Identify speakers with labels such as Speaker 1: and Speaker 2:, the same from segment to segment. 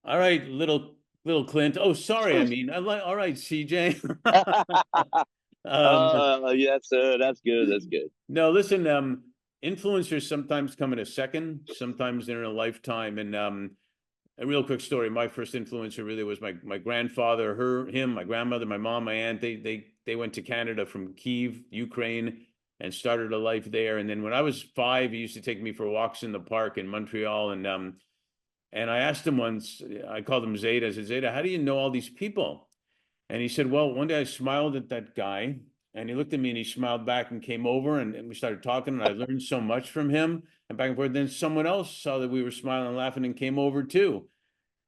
Speaker 1: All right, little Clint. Oh, sorry. I mean, I like. All right, CJ. um,
Speaker 2: Yeah, that's good. That's good.
Speaker 1: no, listen. Influencers sometimes come in a second. Sometimes they're in a lifetime. And a real quick story. My first influencer really was my grandfather. Him, my grandmother, my mom, my aunt. They went to Canada from Kyiv, Ukraine, and started a life there. And then when I was 5, he used to take me for walks in the park in Montreal. And I asked him once, I called him Zeta. I said, Zeta, how do you know all these people? And he said, well, one day I smiled at that guy and he looked at me and he smiled back and came over and we started talking and I learned so much from him and back and forth. Then someone else saw that we were smiling and laughing and came over too.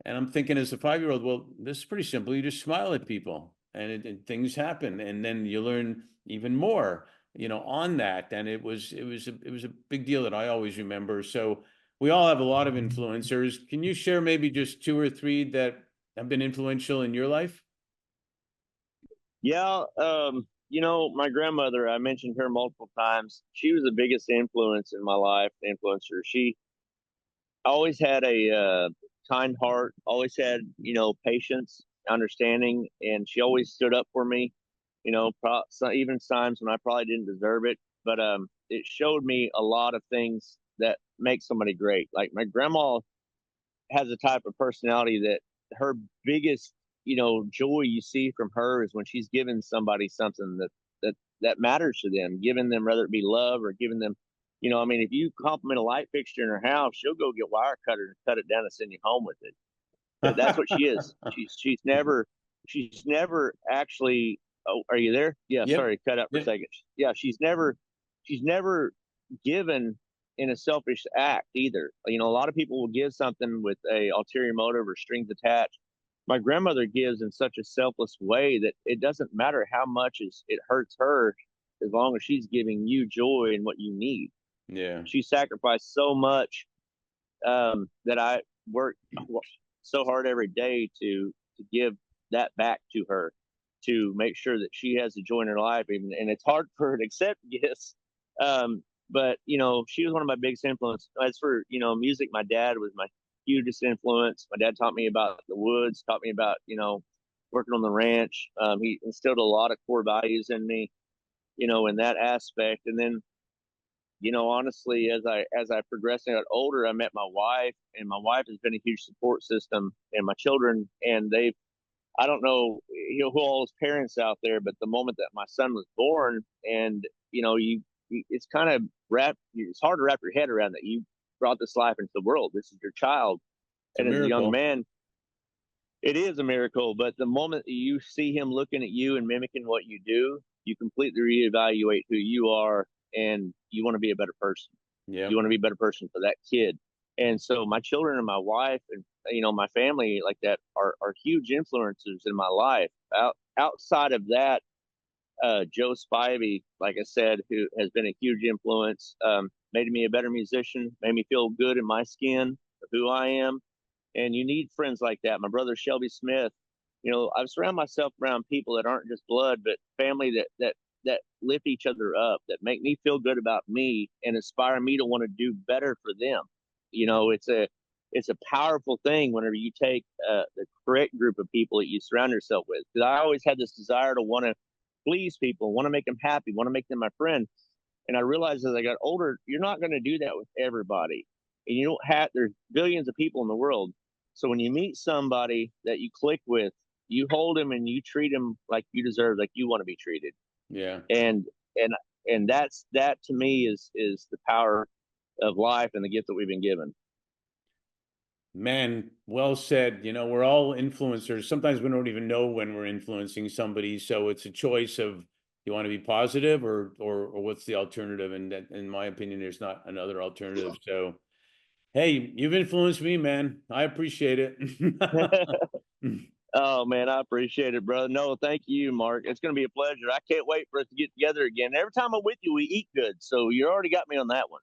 Speaker 1: And I'm thinking as a 5-year-old, well, this is pretty simple. You just smile at people and things happen. And then you learn even more, on that. And it was a big deal that I always remember. So we all have a lot of influencers. Can you share maybe just two or three that have been influential in your life?
Speaker 2: Yeah, my grandmother, I mentioned her multiple times. She was the biggest influence in my life, influencer. She always had a kind heart, always had, patience, understanding, and she always stood up for me, even times when I probably didn't deserve it. But it showed me a lot of things that make somebody great. Like my grandma has a type of personality that her biggest, joy you see from her is when she's giving somebody something that matters to them, giving them, whether it be love or giving them, I mean, if you compliment a light fixture in her house, she'll go get wire cutter and cut it down and send you home with it. That's what she is. She's never actually. Oh, are you there? Yeah,
Speaker 1: Yep.
Speaker 2: sorry, cut out for a
Speaker 1: Yep.
Speaker 2: second. Yeah, she's never given in a selfish act either. A lot of people will give something with a ulterior motive or strings attached. My grandmother gives in such a selfless way that it doesn't matter how much it hurts her, as long as she's giving you joy and what you need.
Speaker 1: Yeah.
Speaker 2: She sacrificed so much, that I work so hard every day to give that back to her, to make sure that she has the joy in her life. And it's hard for her to accept, yes. But she was one of my biggest influences. As for music, my dad was my hugest influence. My dad taught me about the woods, taught me about working on the ranch. He instilled a lot of core values in me, in that aspect. And then honestly, as I progressed and got older, I met my wife, and my wife has been a huge support system, and my children, and they've. I don't know, who all his parents out there, but the moment that my son was born, and it's kind of it's hard to wrap your head around that you brought this life into the world. This is your child,
Speaker 1: It's a
Speaker 2: and as a young
Speaker 1: miracle.
Speaker 2: man, it is a miracle. But the moment that you see him looking at you and mimicking what you do, you completely reevaluate who you are, and you want to be a better person. You
Speaker 1: Yep.
Speaker 2: want to be a better person for that kid. And so my children and my wife and my family like that are huge influences in my life. Outside of that, Joe Spivey, like I said, who has been a huge influence, made me a better musician, made me feel good in my skin of who I am. And you need friends like that. My brother Shelby Smith, I've surrounded myself around people that aren't just blood, but family that lift each other up, that make me feel good about me and inspire me to want to do better for them. It's a powerful thing whenever you take the correct group of people that you surround yourself with. Because I always had this desire to want to please people, want to make them happy, want to make them my friend. And I realized as I got older, you're not going to do that with everybody. And you don't have, there's billions of people in the world. So when you meet somebody that you click with, you hold them and you treat them like you deserve, like you want to be treated.
Speaker 1: Yeah.
Speaker 2: And, and, and that to me is the power of life and the gift that we've been given.
Speaker 1: Man, well said. We're all influencers. Sometimes we don't even know when we're influencing somebody. So it's a choice of you want to be positive or what's the alternative. And that, in my opinion, there's not another alternative. So hey, you've influenced me, man. I appreciate it.
Speaker 2: Oh man, I appreciate it, brother. No, thank you, Mark. It's going to be a pleasure. I can't wait for us to get together again. Every time I'm with you, we eat good. So you already got me on that one.